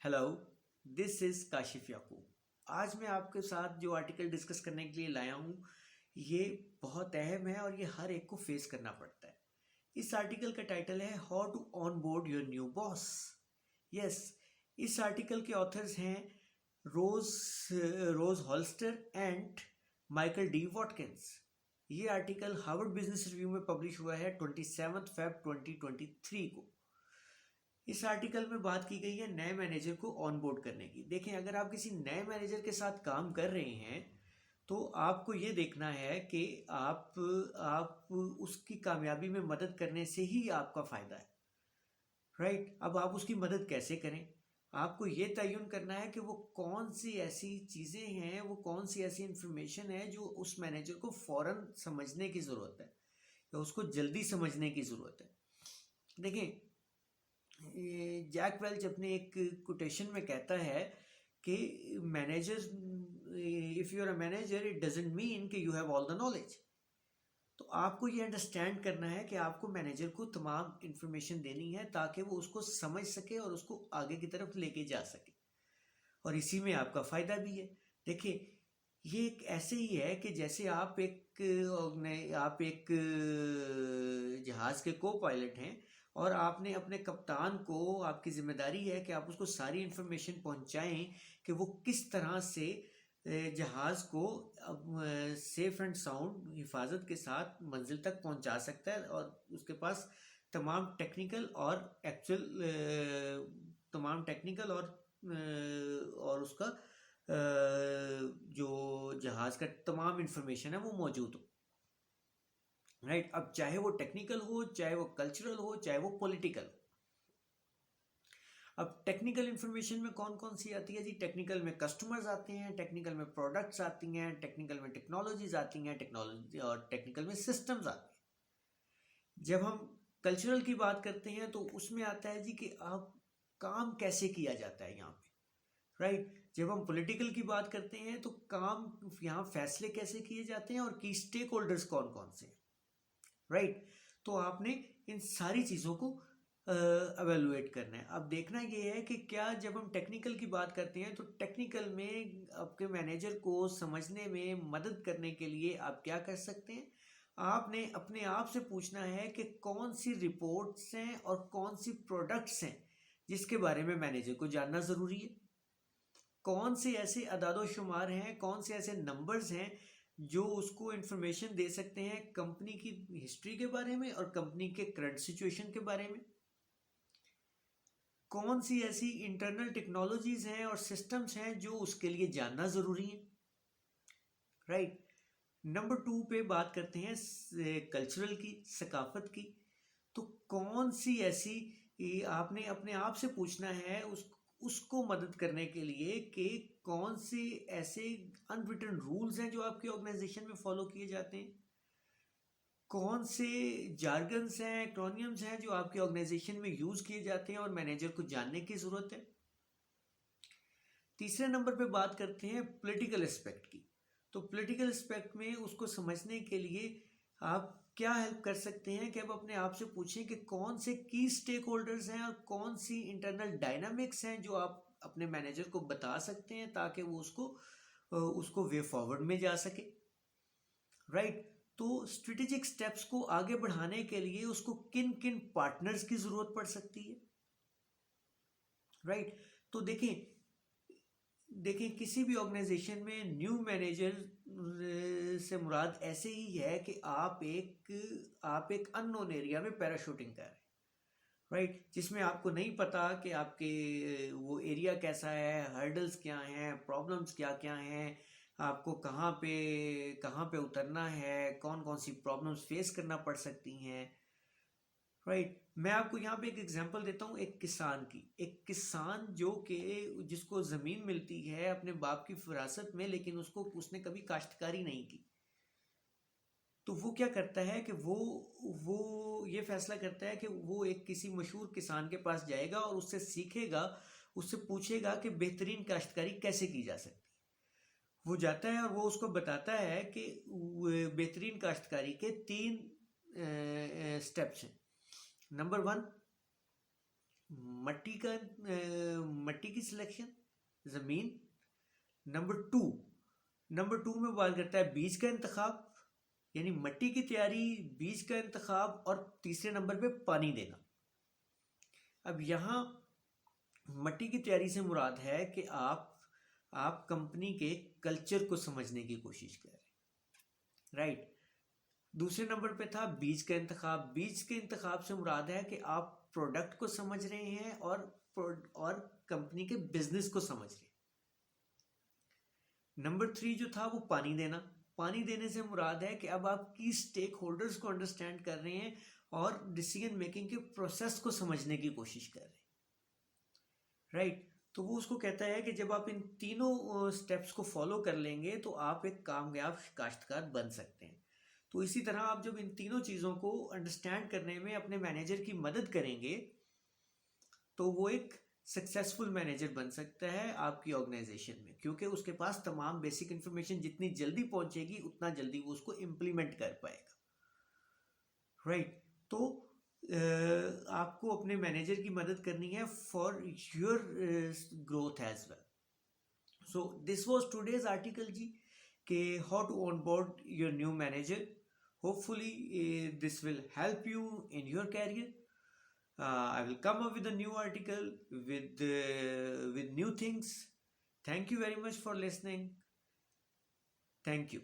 Hello, this is Kashif याकूब। आज मैं आपके साथ जो आर्टिकल डिस्कस करने के लिए लाया हूँ ये बहुत अहम है और ये हर एक को फेस करना पड़ता है। इस आर्टिकल का टाइटल है how to onboard your new boss. Yes, इस आर्टिकल के ऑथर्स हैं Rose Rose Hollister and Michael D Watkins. ये आर्टिकल हार्वर्ड बिजनेस रिव्यू में पब्लिश हुआ है 27 फेब 2023 को। इस आर्टिकल में बात की गई है नए मैनेजर को ऑनबोर्ड करने की। देखें, अगर आप किसी नए मैनेजर के साथ काम कर रहे हैं तो आपको ये देखना है कि आप उसकी कामयाबी में मदद करने से ही आपका फ़ायदा है। राइट। अब आप उसकी मदद कैसे करें? आपको ये तयन करना है कि वो कौन सी ऐसी चीज़ें हैं, वो कौन सी ऐसी इंफॉर्मेशन है जो उस मैनेजर को फ़ौरन समझने की ज़रूरत है या उसको जल्दी समझने की ज़रूरत है। देखें, जैक वेल्च अपने एक कोटेशन में कहता है कि manager, if you are a manager it doesn't mean कि you have all the knowledge. तो आपको ये अंडरस्टैंड करना है कि आपको मैनेजर को तमाम इंफॉर्मेशन देनी है ताकि वो उसको समझ सके और उसको आगे की तरफ लेके जा सके, और इसी में आपका फ़ायदा भी है। देखिए, ये एक ऐसे ही है कि जैसे आप एक जहाज़ के को पायलट हैं और आपने अपने कप्तान को, आपकी जिम्मेदारी है कि आप उसको सारी इंफॉर्मेशन पहुंचाएं कि वो किस तरह से जहाज़ को सेफ एंड साउंड हिफाजत के साथ मंजिल तक पहुंचा सकता है और उसके पास तमाम टेक्निकल और उसका जो जहाज़ का तमाम इंफॉर्मेशन है वो मौजूद हो। राइट। अब चाहे वो टेक्निकल हो, चाहे वो कल्चरल हो, चाहे वो पॉलिटिकल हो। अब टेक्निकल इंफॉर्मेशन में कौन कौन सी आती है जी? टेक्निकल में कस्टमर्स आते हैं, टेक्निकल में प्रोडक्ट्स आती हैं, टेक्निकल में टेक्नोलॉजीज आती हैं, टेक्नोलॉजी और टेक्निकल में सिस्टम्स आते हैं। जब हम कल्चरल की बात करते हैं तो उसमें आता है जी कि आप काम कैसे किया जाता है यहाँ पे। राइट। जब हम पॉलिटिकल की बात करते हैं तो काम यहाँ फैसले कैसे किए जाते हैं और की स्टेक होल्डर्स कौन कौन से हैं। राइट। तो आपने इन सारी चीज़ों को एवेलुएट करना है। अब देखना ये है कि क्या जब हम टेक्निकल की बात करते हैं तो टेक्निकल में आपके मैनेजर को समझने में मदद करने के लिए आप क्या कर सकते हैं? आपने अपने आप से पूछना है कि कौन सी रिपोर्ट्स हैं और कौन सी प्रोडक्ट्स हैं जिसके बारे में मैनेजर को जानना ज़रूरी है। कौन से ऐसे अदादो शुमार हैं, कौन से ऐसे नंबर्स हैं जो उसको इंफॉर्मेशन दे सकते हैं कंपनी की हिस्ट्री के बारे में और कंपनी के करंट सिचुएशन के बारे में। कौन सी ऐसी इंटरनल टेक्नोलॉजीज हैं और सिस्टम्स हैं जो उसके लिए जानना ज़रूरी है। राइट। नंबर 2 पे बात करते हैं कल्चरल की, सकाफत की। तो कौन सी ऐसी आपने अपने आप से पूछना है उसको मदद करने के लिए कि कौन से ऐसे अनरिटन रूल्स हैं जो आपकी ऑर्गेनाइजेशन में फॉलो किए जाते हैं, कौन से जार्गन्स हैं, एक्रोनियम्स हैं जो आपकी ऑर्गेनाइजेशन में यूज़ किए जाते हैं और मैनेजर को जानने की ज़रूरत है। तीसरे नंबर पे बात करते हैं पॉलिटिकल एस्पेक्ट की। तो पॉलिटिकल एस्पेक्ट में उसको समझने के लिए आप क्या हेल्प कर सकते हैं कि आप अपने आप से पूछें कि कौन से की स्टेक होल्डर्स हैं और कौन सी इंटरनल डायनामिक्स हैं जो आप अपने मैनेजर को बता सकते हैं ताकि वो उसको वे फॉरवर्ड में जा सके। राइट। तो स्ट्रेटेजिक स्टेप्स को आगे बढ़ाने के लिए उसको किन किन पार्टनर्स की ज़रूरत पड़ सकती है। राइट। तो देखें किसी भी ऑर्गेनाइजेशन में न्यू मैनेजर से मुराद ऐसे ही है कि आप एक अननोन एरिया में पैराशूटिंग कर रहे हैं। राइट। जिसमें आपको नहीं पता कि आपके वो एरिया कैसा है, हर्डल्स क्या हैं, प्रॉब्लम्स क्या क्या हैं, आपको कहाँ पे उतरना है, कौन कौन सी प्रॉब्लम्स फेस करना पड़ सकती हैं। राइट। मैं आपको यहाँ पे एक एग्जांपल देता हूँ एक किसान की। एक किसान जिसको ज़मीन मिलती है अपने बाप की विरासत में, लेकिन उसने कभी काश्तकारी नहीं की। तो वो क्या करता है कि वो ये फैसला करता है कि वो एक किसी मशहूर किसान के पास जाएगा और उससे सीखेगा, उससे पूछेगा कि बेहतरीन काश्तकारी कैसे की जा सकती है। वो जाता है और वो उसको बताता है कि बेहतरीन काश्तकारी के 3 स्टेप्स हैं। नंबर 1, मट्टी की सिलेक्शन, ज़मीन। नंबर टू में बात करता है बीज का इंतखाब, यानी मट्टी की तैयारी, बीज का इंतखाब, और तीसरे नंबर पे पानी देना। अब यहाँ मट्टी की तैयारी से मुराद है कि आप कंपनी के कल्चर को समझने की कोशिश कर रहे हैं, राइट। दूसरे नंबर पे था बीज का इंतखाब। बीज के इंतखाब से मुराद है कि आप प्रोडक्ट को समझ रहे हैं और कंपनी के बिजनेस को समझ रहे हैं। नंबर 3 जो था वो पानी देना। पानी देने से मुराद है कि अब आप की स्टेक होल्डर्स को अंडरस्टैंड कर रहे हैं और डिसीजन मेकिंग के प्रोसेस को समझने की कोशिश कर रहे हैं, राइट। तो वो उसको कहता है कि जब आप इन तीनों स्टेप्स को फॉलो कर लेंगे तो आप एक कामयाब काश्तकार बन सकते हैं। तो इसी तरह आप जब इन तीनों चीज़ों को अंडरस्टैंड करने में अपने मैनेजर की मदद करेंगे तो वो एक सक्सेसफुल मैनेजर बन सकता है आपकी ऑर्गेनाइजेशन में, क्योंकि उसके पास तमाम बेसिक इन्फॉर्मेशन जितनी जल्दी पहुंचेगी उतना जल्दी वो उसको इम्प्लीमेंट कर पाएगा, राइट। तो आपको अपने मैनेजर की मदद करनी है for your growth as well. So this was today's article जी, के how to onboard your new manager. Hopefully this will help you in your career. I will come up with a new article with new things. Thank you very much for listening. Thank you.